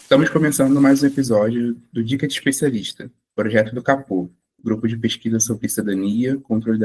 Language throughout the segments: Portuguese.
Estamos começando mais um episódio do Dica de Especialista, projeto do CAPO, Grupo de Pesquisa sobre Cidadania, Controle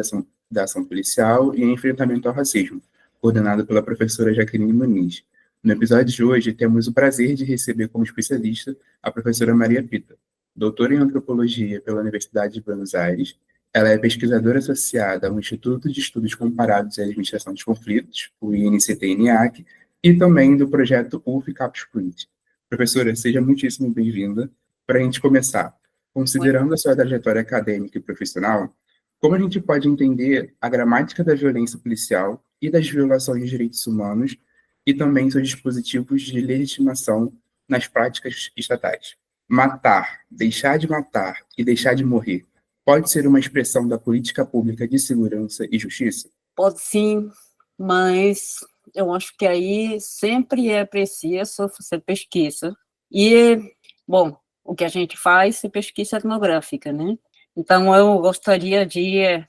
da Ação Policial e Enfrentamento ao Racismo, coordenado pela professora Jaqueline Muniz. No episódio de hoje, temos o prazer de receber como especialista a professora Maria Pita, doutora em Antropologia pela Universidade de Buenos Aires. Ela é pesquisadora associada ao Instituto de Estudos Comparados e Administração dos Conflitos, o INCT-INEAC, e também do projeto UF Campus Print. Professora, seja muitíssimo bem-vinda. Para a gente começar, considerando a sua trajetória acadêmica e profissional, como a gente pode entender a gramática da violência policial e das violações de direitos humanos e também seus dispositivos de legitimação nas práticas estatais? Matar, deixar de matar e deixar de morrer pode ser uma expressão da política pública de segurança e justiça? Pode sim, mas eu acho que aí sempre é preciso fazer pesquisa. E, bom, o que a gente faz é pesquisa etnográfica, né? Então, eu gostaria de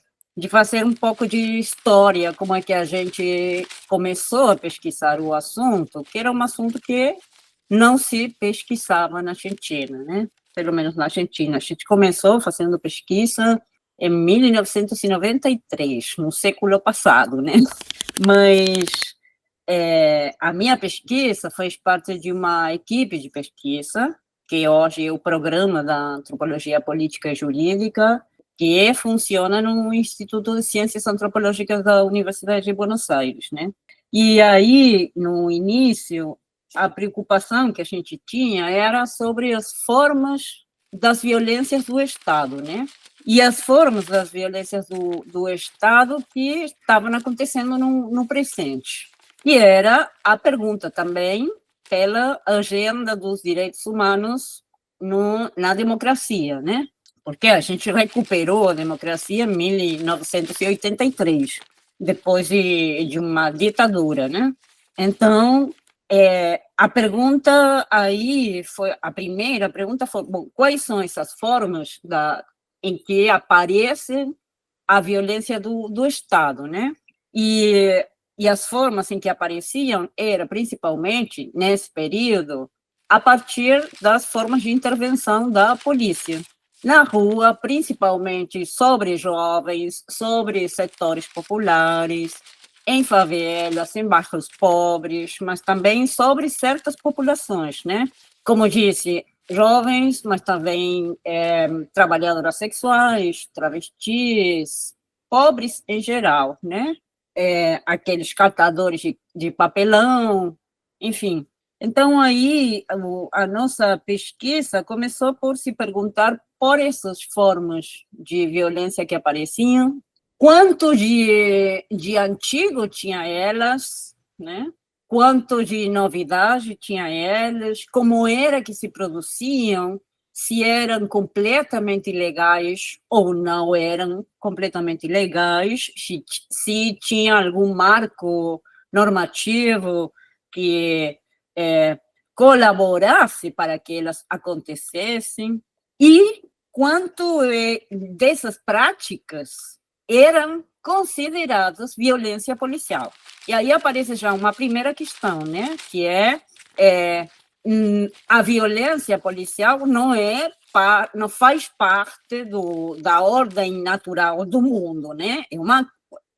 fazer um pouco de história, como é que a gente começou a pesquisar o assunto, que era um assunto que não se pesquisava na Argentina, né? Pelo menos na Argentina. A gente começou fazendo pesquisa em 1993, no século passado, né? Mas a minha pesquisa faz parte de uma equipe de pesquisa, que hoje é o Programa da Antropologia Política e Jurídica, que funciona no Instituto de Ciências Antropológicas da Universidade de Buenos Aires, né? E aí, no início, a preocupação que a gente tinha era sobre as formas das violências do Estado, né? E as formas das violências do Estado que estavam acontecendo no presente. E era a pergunta também pela agenda dos direitos humanos na democracia, né? Porque a gente recuperou a democracia em 1983, depois de uma ditadura, né? Então, a pergunta aí foi, a primeira pergunta foi, bom, quais são essas formas em que aparece a violência do Estado, né? E as formas em que apareciam era, principalmente, nesse período, a partir das formas de intervenção da polícia. Na rua, principalmente sobre jovens, sobre setores populares, em favelas, em bairros pobres, mas também sobre certas populações, né? Como disse, jovens, mas também trabalhadoras sexuais, travestis, pobres em geral, né? Aqueles catadores de papelão, enfim. Então, aí, a nossa pesquisa começou por se perguntar por essas formas de violência que apareciam, quanto de antigo tinha elas, né? Quanto de novidade tinha elas, como era que se produziam, se eram completamente legais ou não eram completamente legais, se tinha algum marco normativo que colaborasse para que elas acontecessem, e quanto dessas práticas eram consideradas violência policial. E aí aparece já uma primeira questão, né, que a violência policial não faz parte da ordem natural do mundo, né?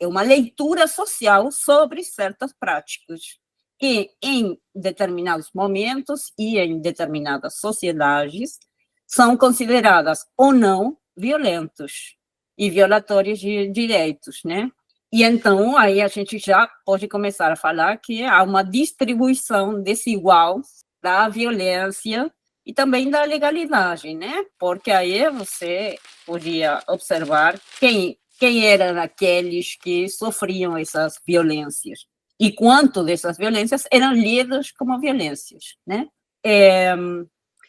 É uma leitura social sobre certas práticas que, em determinados momentos e em determinadas sociedades, são consideradas ou não violentos e violatórios de direitos, né? E então, aí a gente já pode começar a falar que há uma distribuição desigual da violência e também da legalidade, né? Porque aí você podia observar quem eram aqueles que sofriam essas violências e quanto dessas violências eram lidas como violências, né?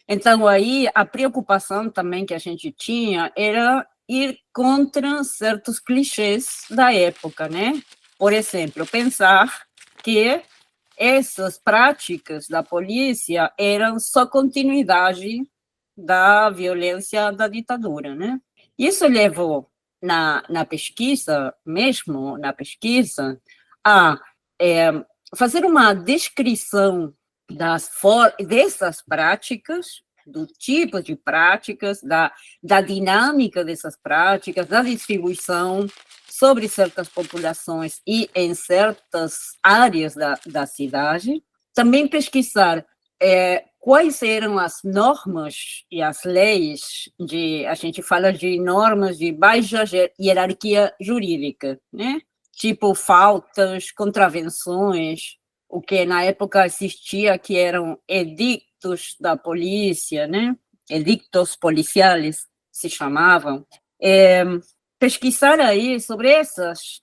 Então, aí, a preocupação também que a gente tinha era ir contra certos clichês da época, né? Por exemplo, pensar que essas práticas da polícia eram só continuidade da violência da ditadura, né? Isso levou, na pesquisa, mesmo na pesquisa, a fazer uma descrição dessas práticas, do tipo de práticas, da dinâmica dessas práticas, da distribuição sobre certas populações e em certas áreas da cidade. Também pesquisar quais eram as normas e as leis a gente fala de normas de baixa hierarquia jurídica, né? Tipo faltas, contravenções, o que na época existia, que eram edictos da polícia, né? Edictos policiais se chamavam. Pesquisar aí sobre essas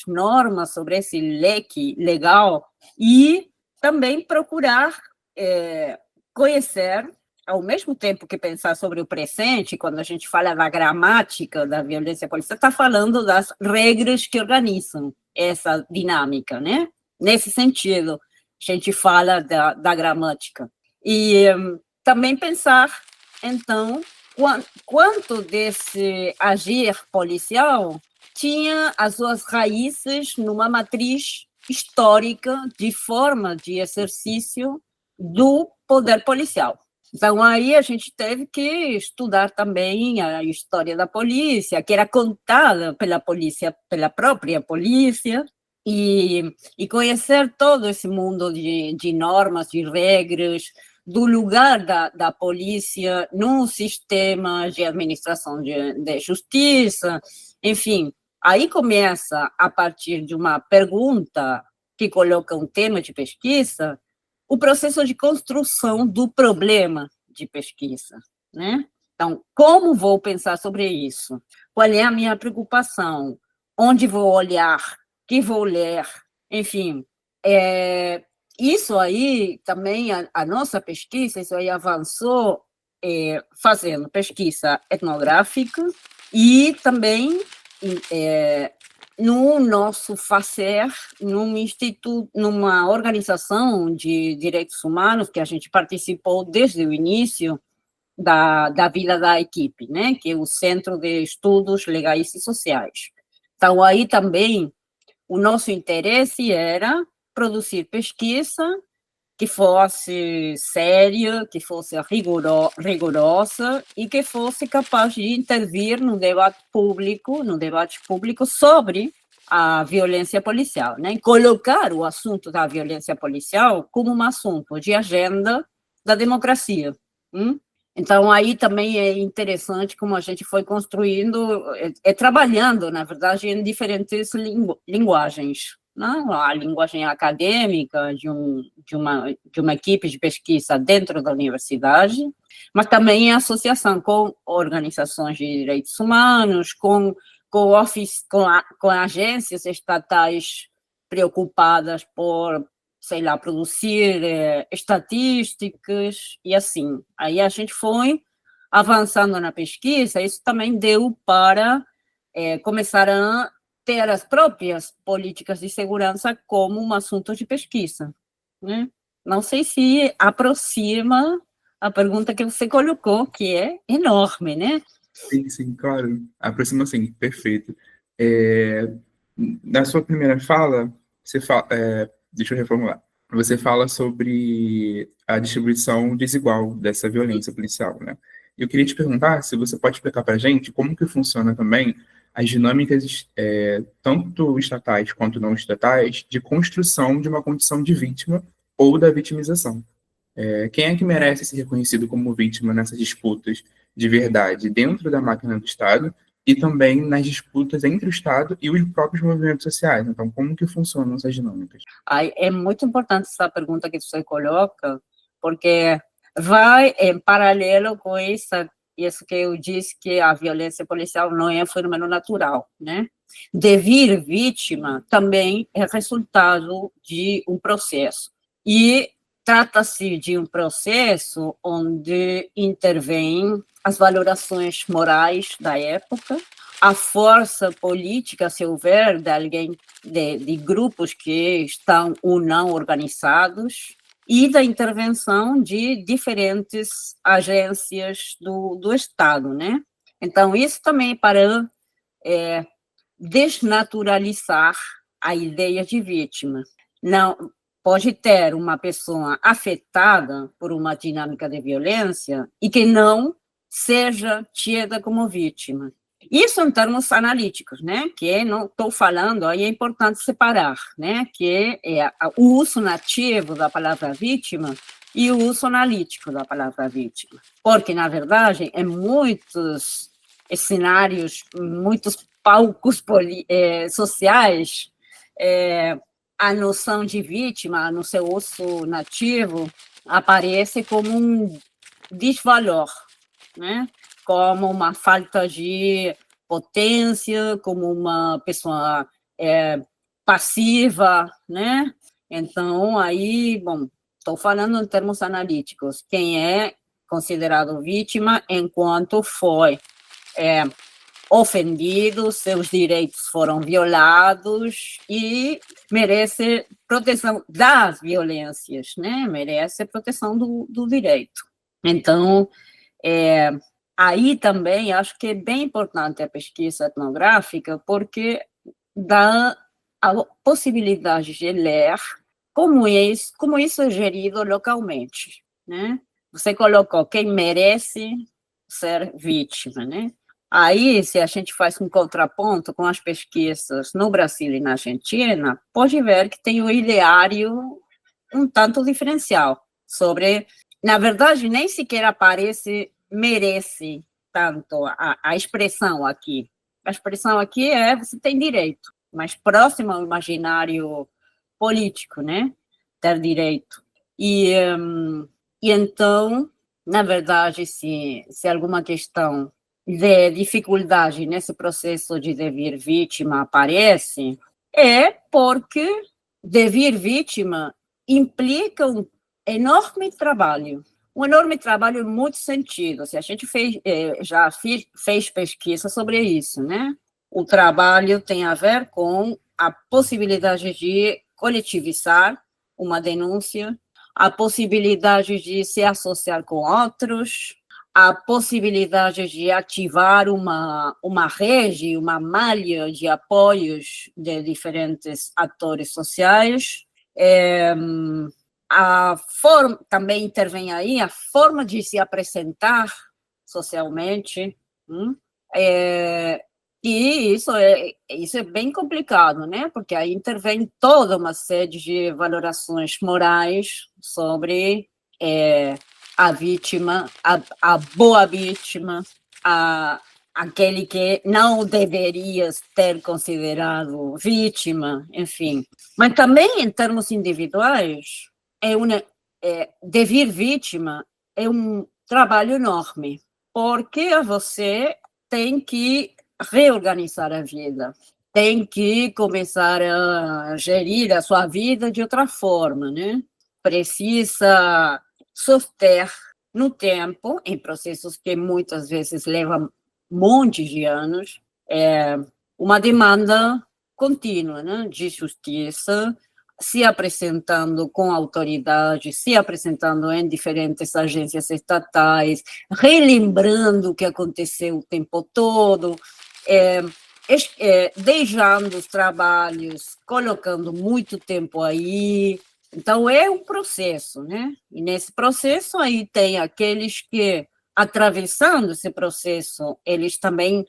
normas, sobre esse leque legal e também procurar conhecer, ao mesmo tempo que pensar sobre o presente, quando a gente fala da gramática da violência policial, está falando das regras que organizam essa dinâmica, né? Nesse sentido, a gente fala da gramática. E também pensar, então, quanto desse agir policial tinha as suas raízes numa matriz histórica de forma de exercício do poder policial. Então, aí a gente teve que estudar também a história da polícia, que era contada pela polícia, pela própria polícia, e conhecer todo esse mundo de normas, de regras, do lugar da polícia no sistema de administração de justiça, enfim. Aí começa, a partir de uma pergunta que coloca um tema de pesquisa, o processo de construção do problema de pesquisa, né? Então, como vou pensar sobre isso? Qual é a minha preocupação? Onde vou olhar? Que vou ler? Enfim, isso aí também, a nossa pesquisa, isso aí avançou fazendo pesquisa etnográfica e também no nosso fazer, numa organização de direitos humanos que a gente participou desde o início da vida da equipe, né, que é o Centro de Estudos Legais e Sociais. Então, aí também o nosso interesse era produzir pesquisa que fosse séria, que fosse rigorosa e que fosse capaz de intervir no debate público sobre a violência policial, né? Colocar o assunto da violência policial como um assunto de agenda da democracia. Então, aí também é interessante como a gente foi construindo, trabalhando, na verdade, em diferentes linguagens. Não, a linguagem acadêmica de uma equipe de pesquisa dentro da universidade, mas também em associação com organizações de direitos humanos, com agências estatais preocupadas por, sei lá, produzir estatísticas e assim. Aí a gente foi avançando na pesquisa, isso também deu para começar a ter as próprias políticas de segurança como um assunto de pesquisa, né? Não sei se aproxima a pergunta que você colocou, que é enorme, né? Sim, claro. Aproxima sim, perfeito. Na sua primeira fala, deixa eu reformular. Você fala sobre a distribuição desigual dessa violência policial, né? Eu queria te perguntar se você pode explicar para a gente como que funciona também as dinâmicas, tanto estatais quanto não estatais, de construção de uma condição de vítima ou da vitimização. Quem é que merece ser reconhecido como vítima nessas disputas de verdade dentro da máquina do Estado e também nas disputas entre o Estado e os próprios movimentos sociais? Então, como que funcionam essas dinâmicas? É muito importante essa pergunta que você coloca, porque vai em paralelo com isso que eu disse, que a violência policial não é um fenômeno natural, né? De vir vítima também é resultado de um processo. E trata-se de um processo onde intervêm as valorações morais da época, a força política, se houver, de grupos que estão ou não organizados, e da intervenção de diferentes agências do Estado, né? Então, isso também para desnaturalizar a ideia de vítima. Não pode ter uma pessoa afetada por uma dinâmica de violência e que não seja tida como vítima. Isso em termos analíticos, né? Que não estou falando, aí é importante separar, né? Que é o uso nativo da palavra vítima e o uso analítico da palavra vítima. Porque, na verdade, em muitos cenários, muitos palcos sociais, a noção de vítima, no seu uso nativo, aparece como um desvalor, né? Como uma falta de potência, como uma pessoa passiva, né? Então, aí, bom, estou falando em termos analíticos, quem é considerado vítima enquanto foi ofendido, seus direitos foram violados e merece proteção das violências, né? Merece proteção do direito. Então, aí também acho que é bem importante a pesquisa etnográfica, porque dá a possibilidade de ler como isso é gerido localmente, né? Você colocou quem merece ser vítima, né? Aí, se a gente faz um contraponto com as pesquisas no Brasil e na Argentina, pode ver que tem um ideário um tanto diferencial sobre, na verdade, nem sequer aparece merece tanto a expressão aqui. A expressão aqui é você tem direito, mas próximo ao imaginário político, né? Ter direito. E então, na verdade, se alguma questão de dificuldade nesse processo de devir vítima aparece, é porque devir vítima implica um enorme trabalho em muitos sentidos. A gente fez pesquisa sobre isso, né? O trabalho tem a ver com a possibilidade de coletivizar uma denúncia, a possibilidade de se associar com outros, a possibilidade de ativar uma rede, uma malha de apoios de diferentes atores sociais. Também intervém aí a forma de se apresentar socialmente, e isso é bem complicado, né? Porque aí intervém toda uma série de valorações morais sobre a vítima, a boa vítima, aquele que não deveria ter considerado vítima, enfim. Mas também, em termos individuais, devir vítima é um trabalho enorme, porque você tem que reorganizar a vida, tem que começar a gerir a sua vida de outra forma, né? Precisa soster no tempo, em processos que muitas vezes levam montes de anos, uma demanda contínua, né, de justiça, se apresentando com autoridade, se apresentando em diferentes agências estatais, relembrando o que aconteceu o tempo todo, deixando os trabalhos, colocando muito tempo aí. Então, é um processo, né? E nesse processo aí tem aqueles que, atravessando esse processo, eles também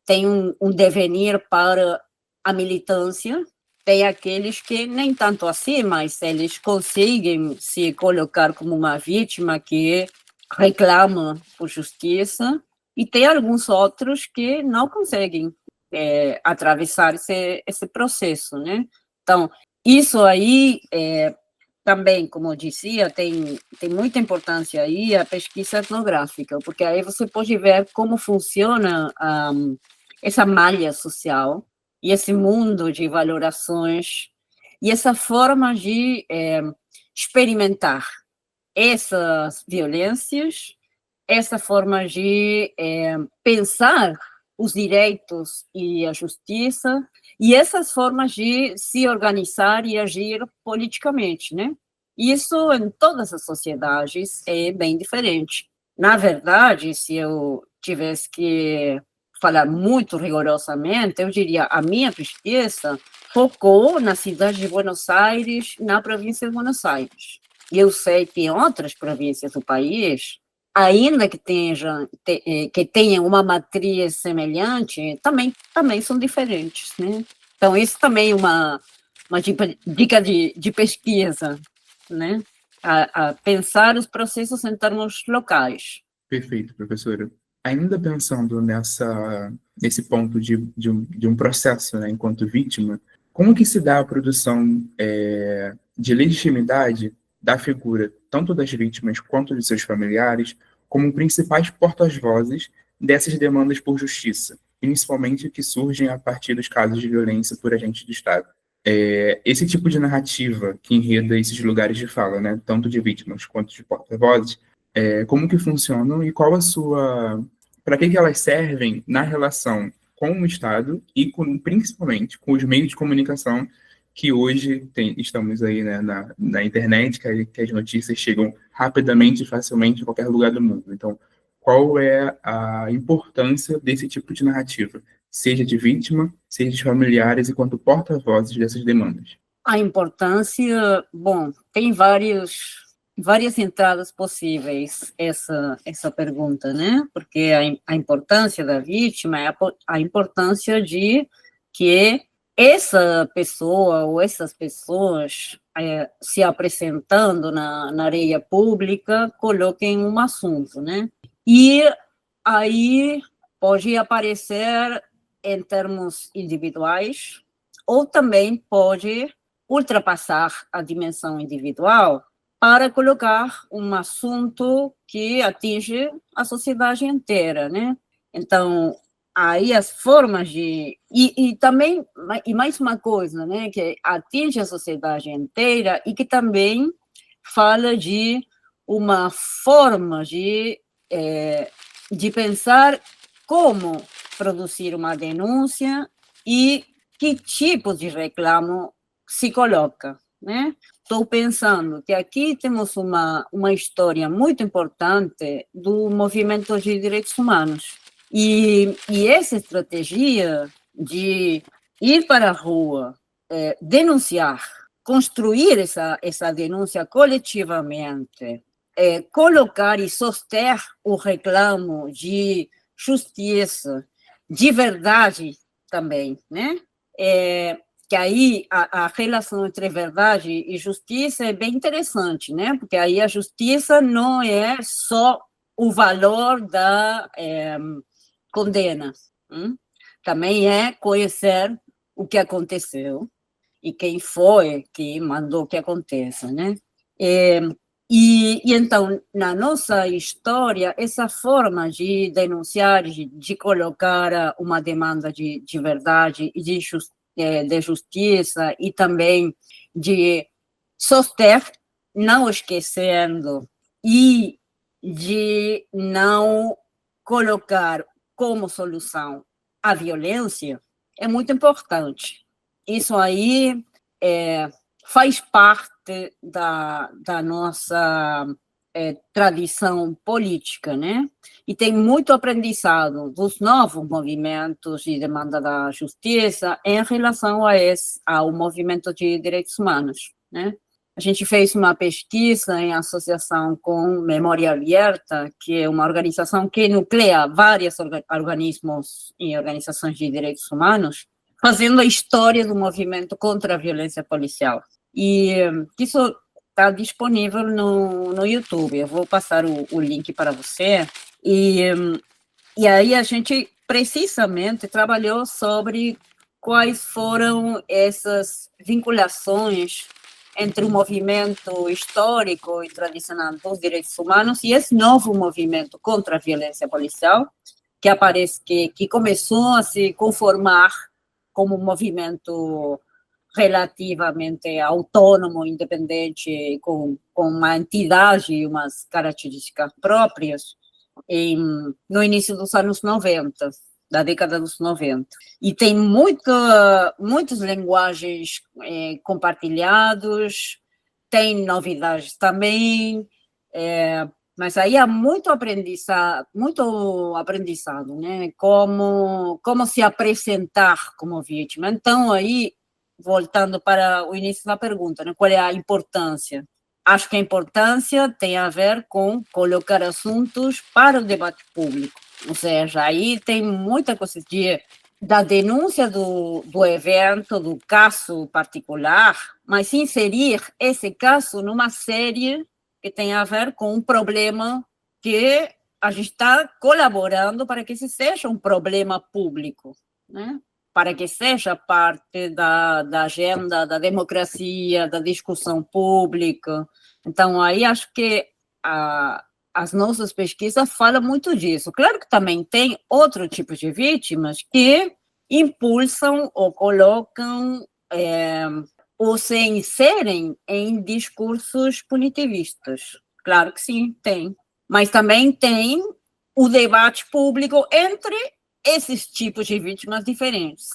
têm um devenir para a militância, tem aqueles que nem tanto assim, mas eles conseguem se colocar como uma vítima que reclama por justiça, e tem alguns outros que não conseguem atravessar esse processo, né? Então, isso aí também, como eu dizia, tem muita importância aí a pesquisa etnográfica, porque aí você pode ver como funciona essa malha social e esse mundo de valorações e essa forma de experimentar essas violências, essa forma de pensar os direitos e a justiça, e essas formas de se organizar e agir politicamente, né? Isso em todas as sociedades é bem diferente. Na verdade, se eu tivesse que falar muito rigorosamente, eu diria a minha pesquisa focou na cidade de Buenos Aires, na província de Buenos Aires. E eu sei que em outras províncias do país, ainda que tenham uma matriz semelhante, também são diferentes, né? Então, isso também é uma dica de pesquisa, né? A pensar os processos em termos locais. Perfeito, professora. Ainda pensando nesse ponto de um processo, né, enquanto vítima, como que se dá a produção de legitimidade da figura, tanto das vítimas quanto de seus familiares, como principais portas-vozes dessas demandas por justiça, principalmente que surgem a partir dos casos de violência por agentes do Estado? Esse tipo de narrativa que enreda esses lugares de fala, né, tanto de vítimas quanto de porta-vozes, como que funcionam e qual a sua... Para que elas servem na relação com o Estado e principalmente com os meios de comunicação que hoje estamos aí, né, na internet, que as notícias chegam rapidamente e facilmente em qualquer lugar do mundo. Então, qual é a importância desse tipo de narrativa, seja de vítima, seja de familiares, enquanto porta-vozes dessas demandas? A importância, bom, tem várias entradas possíveis essa pergunta, né? Porque a importância da vítima é a importância de que essa pessoa ou essas pessoas se apresentando na areia pública coloquem um assunto, né? E aí pode aparecer em termos individuais ou também pode ultrapassar a dimensão individual para colocar um assunto que atinge a sociedade inteira, né? Então, aí as formas de... E também, e mais uma coisa, né, que atinge a sociedade inteira e que também fala de uma forma de pensar como produzir uma denúncia e que tipo de reclamo se coloca, né? Estou pensando que aqui temos uma história muito importante do movimento de direitos humanos. E essa estratégia de ir para a rua, denunciar, construir essa denúncia coletivamente, colocar e soster o reclamo de justiça, de verdade também, né? Que aí a relação entre verdade e justiça é bem interessante, né? Porque aí a justiça não é só o valor da condena, também é conhecer o que aconteceu e quem foi que mandou que aconteça, né? E então, na nossa história, essa forma de denunciar, de colocar uma demanda de verdade e de justiça e também de soster, não esquecendo, e de não colocar como solução a violência, é muito importante. Isso aí faz parte da nossa tradição política, né? E tem muito aprendizado dos novos movimentos de demanda da justiça em relação ao movimento de direitos humanos, né? A gente fez uma pesquisa em associação com Memória Aberta, que é uma organização que nuclea vários organismos e organizações de direitos humanos, fazendo a história do movimento contra a violência policial. E isso está disponível no YouTube. Eu vou passar o link para você. E aí a gente precisamente trabalhou sobre quais foram essas vinculações entre o movimento histórico e tradicional dos direitos humanos e esse novo movimento contra a violência policial, que aparece, que começou a se conformar como um movimento relativamente autônomo, independente, com uma entidade e umas características próprias, no início dos anos 90, da década dos 90. E tem muitas linguagens compartilhadas, tem novidades também, mas aí há muito aprendizado, né? Como se apresentar como vítima. Então, aí, voltando para o início da pergunta, né? Qual é a importância? Acho que a importância tem a ver com colocar assuntos para o debate público. Ou seja, aí tem muita coisa da denúncia do evento, do caso particular, mas inserir esse caso numa série que tem a ver com um problema que a gente está colaborando para que esse seja um problema público, né? Para que seja parte da agenda da democracia, da discussão pública. Então, aí acho que as nossas pesquisas falam muito disso. Claro que também tem outro tipo de vítimas que impulsam ou colocam ou se inserem em discursos punitivistas. Claro que sim, tem. Mas também tem o debate público entre esses tipos de vítimas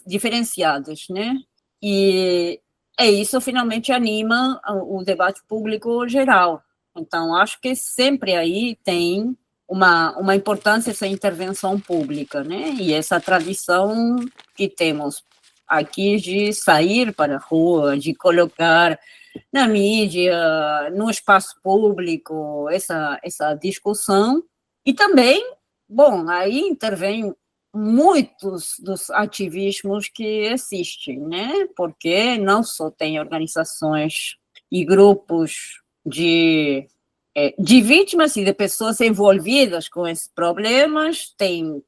diferenciadas, né? E isso finalmente anima o debate público geral. Então, acho que sempre aí tem uma importância essa intervenção pública, né? E essa tradição que temos aqui de sair para a rua, de colocar na mídia, no espaço público, essa discussão. E também, bom, aí intervém muitos dos ativismos que existem, né? Porque não só tem organizações e grupos de vítimas e de pessoas envolvidas com esses problemas, tem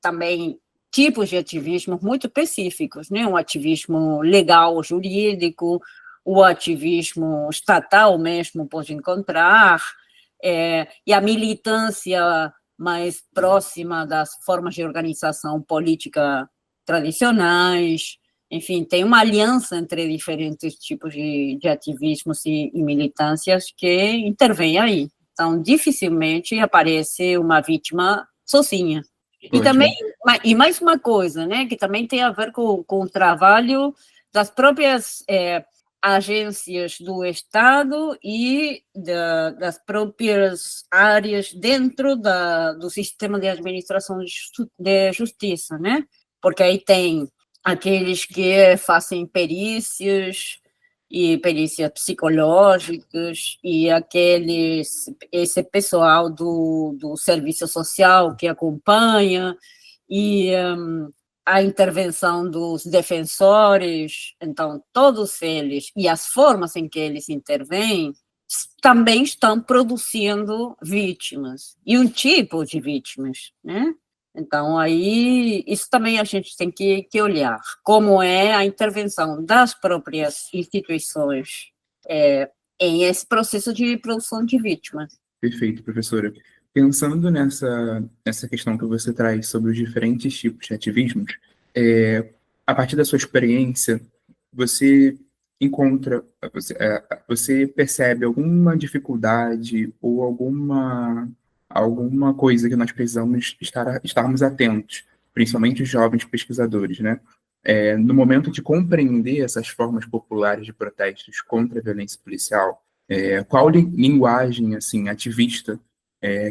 também tipos de ativismo muito específicos, né? Um ativismo legal, jurídico, o ativismo estatal mesmo pode encontrar, e a militância mais próxima das formas de organização política tradicionais. Enfim, tem uma aliança entre diferentes tipos de ativismos e militâncias que intervém aí. Então, dificilmente aparece uma vítima sozinha. E também, e mais uma coisa, né, que também tem a ver com o trabalho das próprias agências do Estado e das próprias áreas dentro do sistema de administração de justiça, né? Porque aí tem aqueles que fazem perícias e perícias psicológicas e esse pessoal do serviço social que acompanha e a intervenção dos defensores. Então, todos eles e as formas em que eles intervêm também estão produzindo vítimas, e um tipo de vítimas, né? Então, aí, isso também a gente tem que olhar, como é a intervenção das próprias instituições em esse processo de produção de vítimas. Perfeito, professora. Pensando nessa questão que você traz sobre os diferentes tipos de ativismos, a partir da sua experiência, você você percebe alguma dificuldade ou alguma coisa que nós precisamos estarmos atentos, principalmente os jovens pesquisadores, né? No momento de compreender essas formas populares de protestos contra a violência policial, qual linguagem assim ativista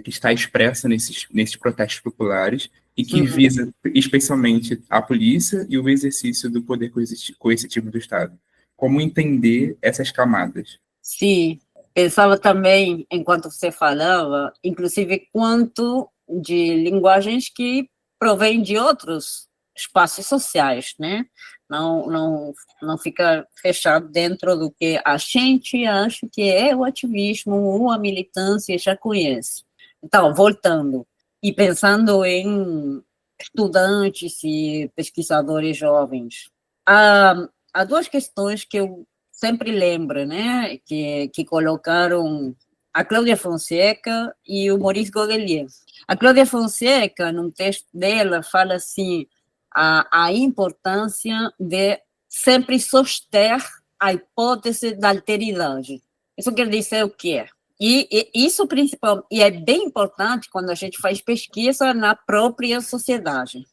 que está expressa nesses protestos populares e que visa especialmente a polícia e o exercício do poder coercitivo do Estado? Como entender essas camadas? Sim, pensava também, enquanto você falava, inclusive quanto de linguagens que provêm de outros espaços sociais, né? Não fica fechado dentro do que a gente acha que é o ativismo ou a militância já conhece. Então, voltando e pensando em estudantes e pesquisadores jovens, há duas questões que eu sempre lembro, né, que colocaram a Cláudia Fonseca e o Maurice Godelier. A Cláudia Fonseca, num texto dela, fala assim, a importância de sempre suster a hipótese da alteridade. Isso quer dizer o quê? E isso principal, e é bem importante quando a gente faz pesquisa na própria sociedade,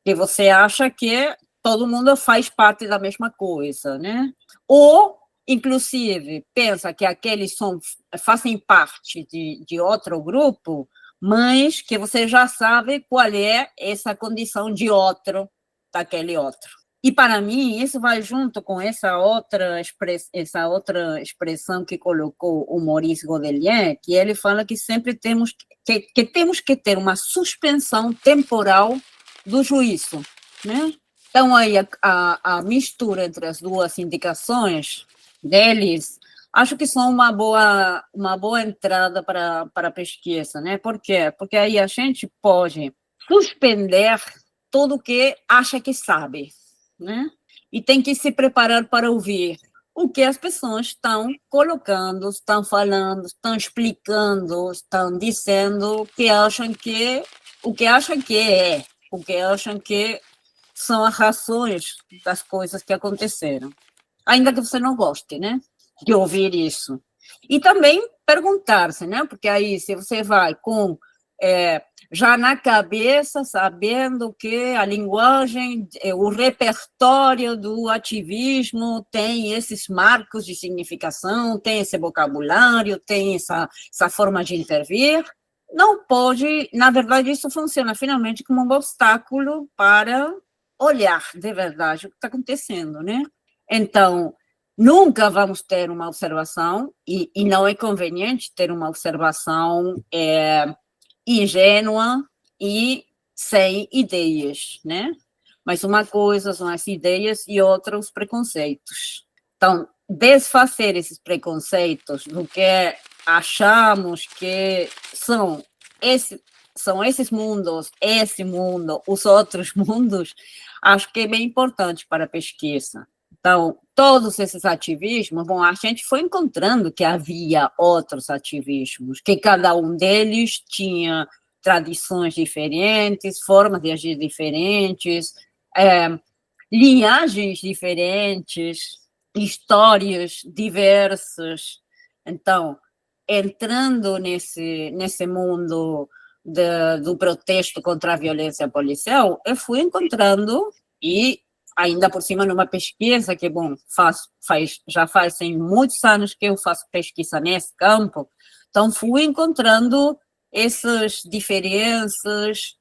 que você acha que todo mundo faz parte da mesma coisa, né? Ou inclusive, pensa que aqueles fazem parte de outro grupo, mas que você já sabe qual é essa condição de outro, daquele outro. E, para mim, isso vai junto com essa outra expressão que colocou o Maurice Godelier, que ele fala que sempre temos que ter uma suspensão temporal do juízo, né? Então, aí, a mistura entre as duas indicações deles, acho que são uma boa entrada para a pesquisa, né? Por quê? Porque aí a gente pode suspender tudo o que acha que sabe, né? E tem que se preparar para ouvir o que as pessoas estão colocando, estão falando, estão explicando, estão dizendo o que acham que é, o que acham que são as razões das coisas que aconteceram. Ainda que você não goste, né, de ouvir isso. E também perguntar-se, né, porque aí se você vai com já na cabeça, sabendo que a linguagem, o repertório do ativismo tem esses marcos de significação, tem esse vocabulário, tem essa forma de intervir, não pode, na verdade, isso funciona finalmente como um obstáculo para olhar de verdade o que está acontecendo, né? Então, nunca vamos ter uma observação, e não é conveniente ter uma observação ingênua e sem ideias, né? Mas uma coisa são as ideias e outra os preconceitos. Então, desfazer esses preconceitos do que achamos que são esses mundos, esse mundo, os outros mundos, acho que é bem importante para a pesquisa. Então, todos esses ativismos, bom, a gente foi encontrando que havia outros ativismos, que cada um deles tinha tradições diferentes, formas de agir diferentes, linhagens diferentes, histórias diversas. Então, entrando nesse mundo do protesto contra a violência policial, eu fui encontrando, e ainda por cima numa pesquisa que, bom, já fazem muitos anos que eu faço pesquisa nesse campo, então fui encontrando essas diferenças,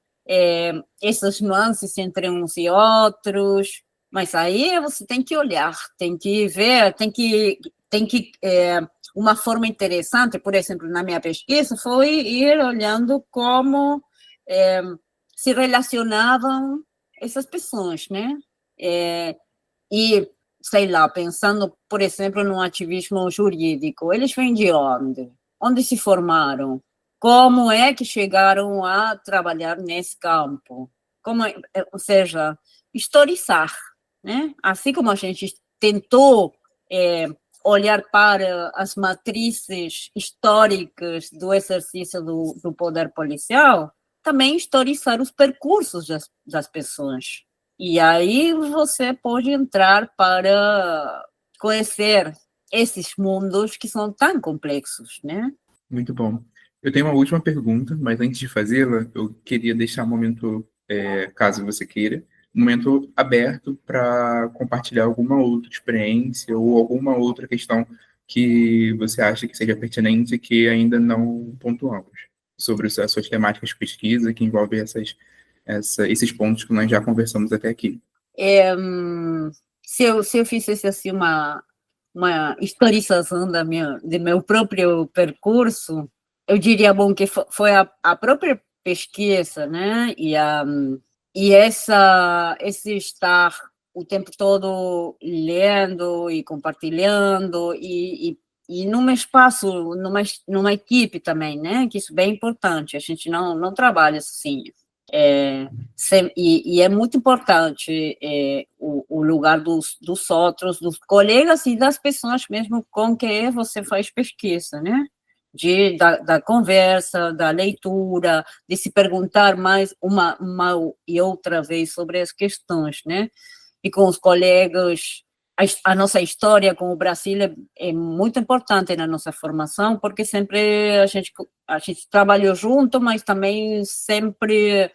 essas nuances entre uns e outros, mas aí você tem que olhar, tem que ver, uma forma interessante, por exemplo, na minha pesquisa, foi ir olhando como se relacionavam essas pessoas, né? E, sei lá, pensando, por exemplo, no ativismo jurídico, eles vêm de onde? Onde se formaram? Como é que chegaram a trabalhar nesse campo? Ou seja, historizar, né? Assim como a gente tentou olhar para as matrizes históricas do exercício do poder policial, também historizar os percursos das pessoas. E aí você pode entrar para conhecer esses mundos que são tão complexos, né? Muito bom. Eu tenho uma última pergunta, mas antes de fazê-la, eu queria deixar um momento, caso você queira, um momento aberto para compartilhar alguma outra experiência ou alguma outra questão que você acha que seja pertinente e que ainda não pontuamos sobre as suas temáticas de pesquisa que envolvem esses pontos que nós já conversamos até aqui. Se eu fizesse assim uma historização do meu próprio percurso, eu diria, bom, que foi a própria pesquisa, né, e esse estar o tempo todo lendo e compartilhando, e num espaço, numa equipe também, né, que isso é bem importante, a gente não trabalha assim. E é muito importante o lugar dos outros, dos colegas e das pessoas mesmo com que você faz pesquisa, né? Da conversa, da leitura, de se perguntar mais uma e outra vez sobre as questões, né? E com os colegas, a nossa história com o Brasil é muito importante na nossa formação, porque sempre a gente trabalhou junto, mas também sempre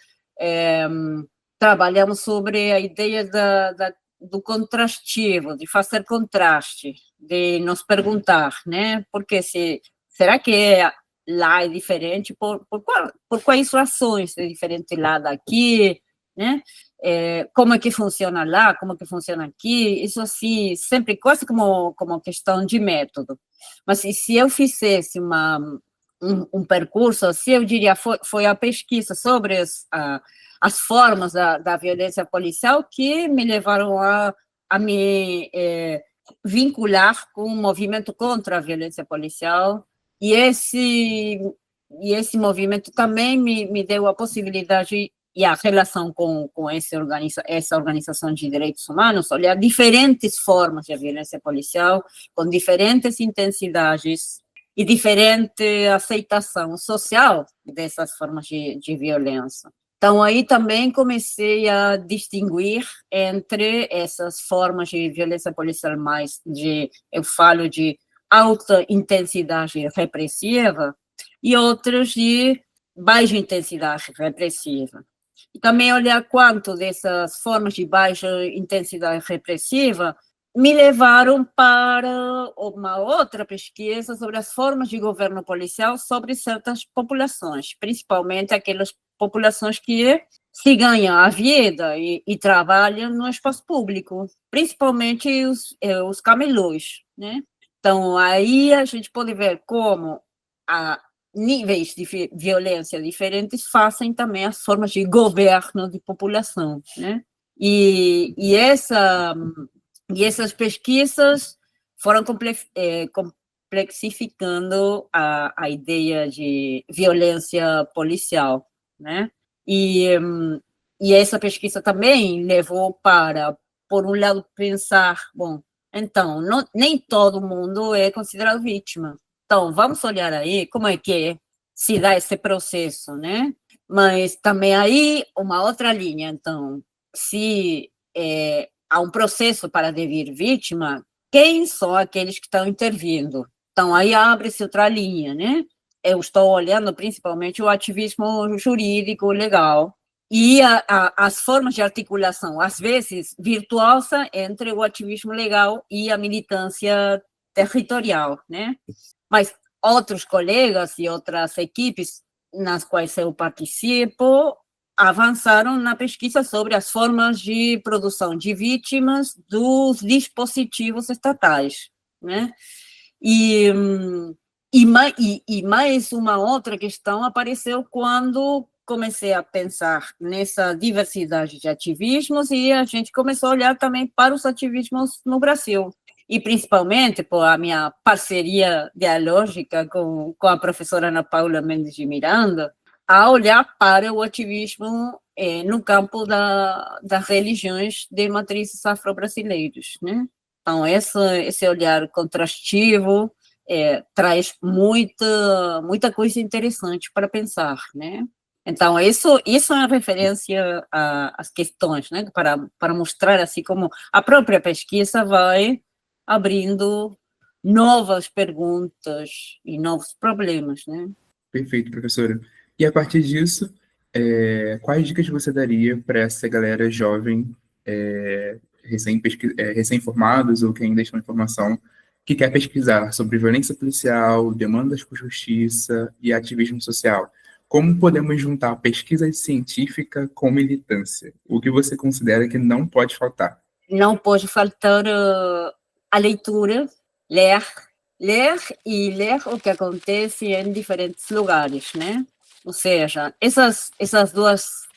trabalhamos sobre a ideia do contrastivo, de fazer contraste. de nos perguntar, né? Porque será que lá é diferente? Por quais razões é diferente lá daqui, né? Como é que funciona lá, como é que funciona aqui? Isso, assim, sempre quase como questão de método. Mas se eu fizesse um percurso assim, eu diria, foi a pesquisa sobre as formas da violência policial que me levaram a me vincular com o movimento contra a violência policial, e esse movimento também me deu a possibilidade e a relação com essa organização de direitos humanos, olhar diferentes formas de violência policial, com diferentes intensidades e diferente aceitação social dessas formas de violência. Então, aí também comecei a distinguir entre essas formas de violência policial eu falo de alta intensidade repressiva, e outras de baixa intensidade repressiva. E também olhar quanto dessas formas de baixa intensidade repressiva me levaram para uma outra pesquisa sobre as formas de governo policial sobre certas populações, principalmente aquelas populações que se ganham a vida e trabalham no espaço público, principalmente os camelôs, né? Então, aí a gente pode ver como níveis de violência diferentes fazem também as formas de governo de população, né? E essas pesquisas foram complexificando a ideia de violência policial, né? E essa pesquisa também levou para, por um lado, pensar, bom, então, nem todo mundo é considerado vítima. Então, vamos olhar aí como é que se dá esse processo, né? Mas também aí uma outra linha. Então, se há um processo para devir vítima, quem são aqueles que estão intervindo? Então, aí abre-se outra linha, né? Eu estou olhando principalmente o ativismo jurídico, legal, e as formas de articulação, às vezes virtuosa, entre o ativismo legal e a militância territorial, né? Mas outros colegas e outras equipes nas quais eu participo avançaram na pesquisa sobre as formas de produção de vítimas dos dispositivos estatais, né? E mais uma outra questão apareceu quando comecei a pensar nessa diversidade de ativismos e a gente começou a olhar também para os ativismos no Brasil. E principalmente por a minha parceria dialógica com a professora Ana Paula Mendes de Miranda, a olhar para o ativismo no campo das religiões de matrizes afro-brasileiros, né? Então, esse olhar contrastivo traz muita coisa interessante para pensar, né? Então, isso é uma referência às questões, né? Para mostrar assim como a própria pesquisa vai abrindo novas perguntas e novos problemas, né? Perfeito, professora. E a partir disso, quais dicas você daria para essa galera jovem, recém-formados ou que ainda estão em formação, que quer pesquisar sobre violência policial, demandas por justiça e ativismo social? Como podemos juntar pesquisa científica com militância? O que você considera que não pode faltar? Não pode faltar a leitura, ler e ler o que acontece em diferentes lugares, né? Ou seja, essas duas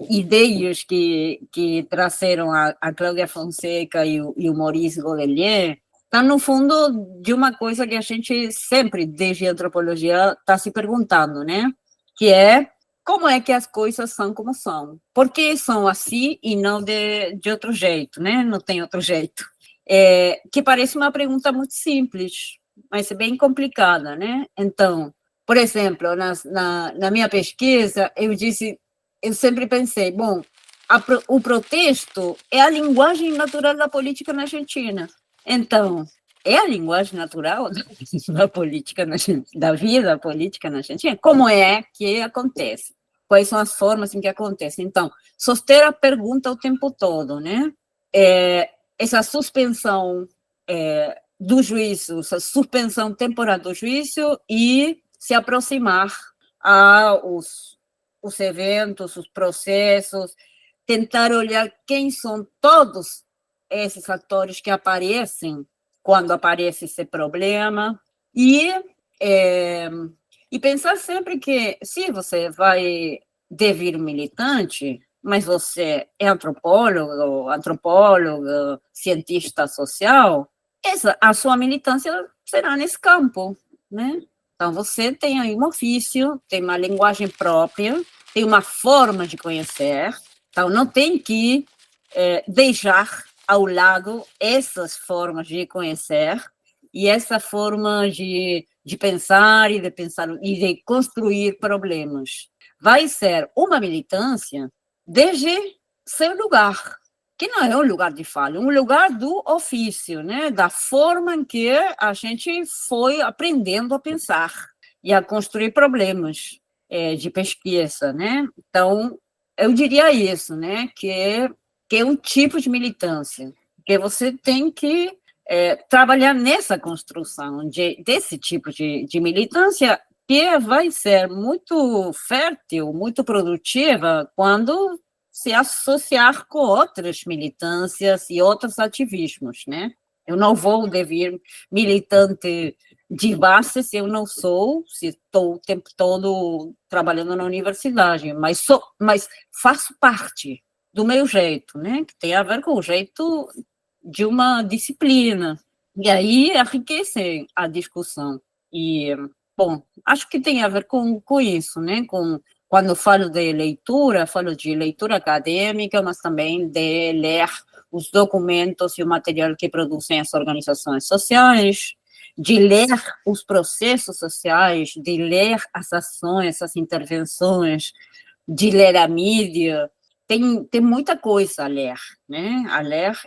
ideias que trouxeram a Cláudia Fonseca e o Maurice Godelier estão no fundo de uma coisa que a gente sempre, desde a antropologia, está se perguntando, né? Que é como é que as coisas são como são? Por que são assim e não de outro jeito, né? Não tem outro jeito. Que parece uma pergunta muito simples, mas é bem complicada, né? Então, por exemplo, na minha pesquisa, eu sempre pensei, bom, o protesto é a linguagem natural da política na Argentina. Então, é a linguagem natural da política da vida política na Argentina? Como é que acontece? Quais são as formas em que acontece? Então, soster a pergunta o tempo todo, né? essa suspensão do juízo, essa suspensão temporal do juízo e se aproximar aos os eventos, os processos, tentar olhar quem são todos esses atores que aparecem quando aparece esse problema e pensar sempre que se você vai devir militante, mas você é antropólogo, cientista social, a sua militância será nesse campo, né? Então, você tem aí um ofício, tem uma linguagem própria, tem uma forma de conhecer, então não tem que deixar ao lado essas formas de conhecer e essa forma de pensar e de construir problemas. Vai ser uma militância desde seu lugar, que não é um lugar de fala, é um lugar do ofício, né? Da forma em que a gente foi aprendendo a pensar e a construir problemas de pesquisa, né? Então, eu diria isso, né? Que é um tipo de militância, que você tem que trabalhar nessa construção desse tipo de militância, que vai ser muito fértil, muito produtiva quando se associar com outras militâncias e outros ativismos, né? Eu não vou devir militante de base se eu não sou, se estou o tempo todo trabalhando na universidade, mas faço parte do meu jeito, né? Que tem a ver com o jeito de uma disciplina. E aí enriquece a discussão. E, bom, acho que tem a ver com isso, né? Quando falo de leitura acadêmica, mas também de ler os documentos e o material que produzem as organizações sociais, de ler os processos sociais, de ler as ações, as intervenções, de ler a mídia. Tem muita coisa a ler, né? A ler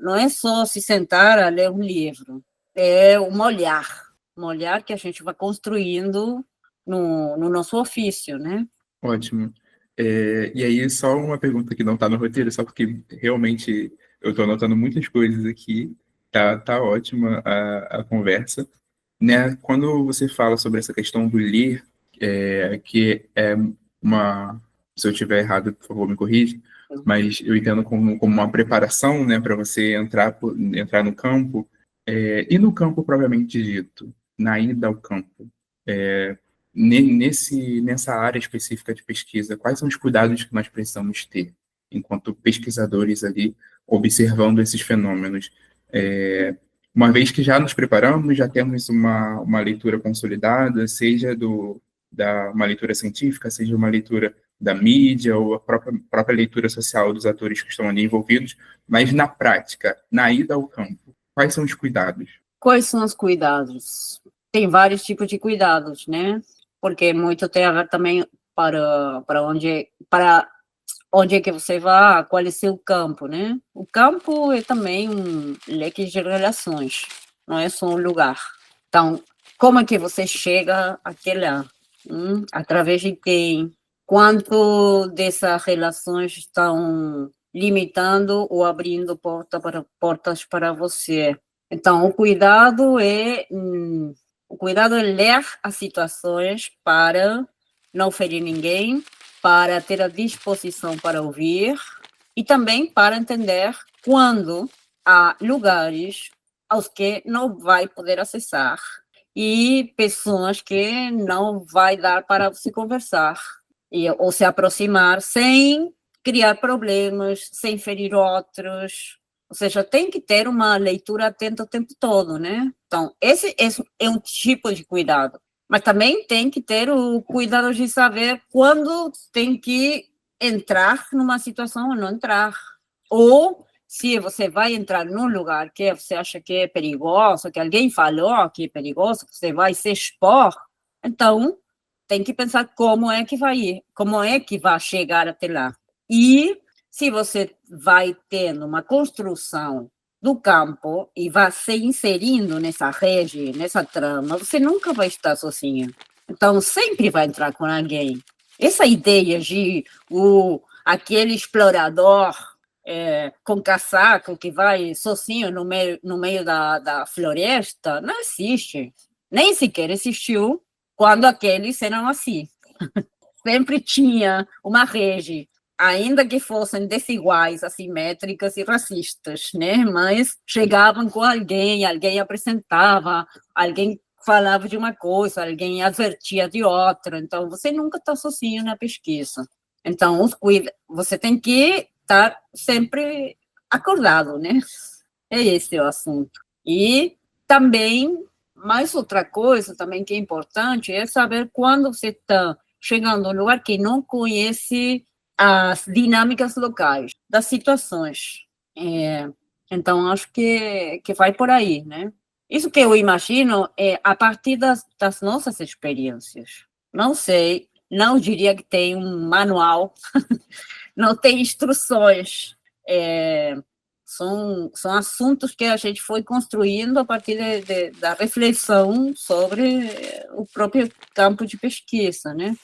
não é só se sentar a ler um livro, é um olhar que a gente vai construindo no nosso ofício, né? Ótimo. E aí, só uma pergunta que não está no roteiro, só porque realmente eu estou anotando muitas coisas aqui, tá ótima a conversa. Né? Quando você fala sobre essa questão do ler, que é uma... Se eu estiver errado, por favor, me corrija, mas eu entendo como uma preparação, né, para você entrar no campo, e no campo propriamente dito, na ida ao campo. Nessa área específica de pesquisa, quais são os cuidados que nós precisamos ter enquanto pesquisadores ali observando esses fenômenos? Uma vez que já nos preparamos, já temos uma leitura consolidada, seja uma leitura científica, seja uma leitura da mídia ou a própria leitura social dos atores que estão ali envolvidos, mas na prática, na ida ao campo, quais são os cuidados? Quais são os cuidados? Tem vários tipos de cuidados, né? Porque muito tem a ver também para onde é que você vai, qual é o seu campo, né? O campo é também um leque de relações, não é só um lugar. Então, como é que você chega até lá? Através de quem? Quanto dessas relações estão limitando ou abrindo portas para você? Então, o cuidado é ler as situações para não ferir ninguém, para ter a disposição para ouvir e também para entender quando há lugares aos que não vai poder acessar e pessoas que não vai dar para se conversar ou se aproximar sem criar problemas, sem ferir outros. Ou seja, tem que ter uma leitura atenta o tempo todo, né? Então, esse é um tipo de cuidado. Mas também tem que ter o cuidado de saber quando tem que entrar numa situação ou não entrar. Ou, se você vai entrar num lugar que você acha que é perigoso, que alguém falou que é perigoso, que você vai se expor, então, tem que pensar como é que vai ir, como é que vai chegar até lá. E se você vai tendo uma construção do campo e vai se inserindo nessa rede, nessa trama, você nunca vai estar sozinho. Então, sempre vai entrar com alguém. Essa ideia de aquele explorador com casaco, que vai sozinho no meio da floresta, não existe. Nem sequer existiu quando aqueles eram assim. Sempre tinha uma rede, ainda que fossem desiguais, assimétricas e racistas, né? Mas chegavam com alguém apresentava, alguém falava de uma coisa, alguém advertia de outra. Então, você nunca está sozinho na pesquisa. Então, você tem que estar sempre acordado, né? É esse o assunto. E também, mais outra coisa também que é importante é saber quando você está chegando a um lugar que não conhece as dinâmicas locais, das situações. Então, acho que vai por aí, né? Isso que eu imagino é a partir das nossas experiências. Não sei, não diria que tem um manual, não tem instruções. São assuntos que a gente foi construindo a partir da reflexão sobre o próprio campo de pesquisa, né?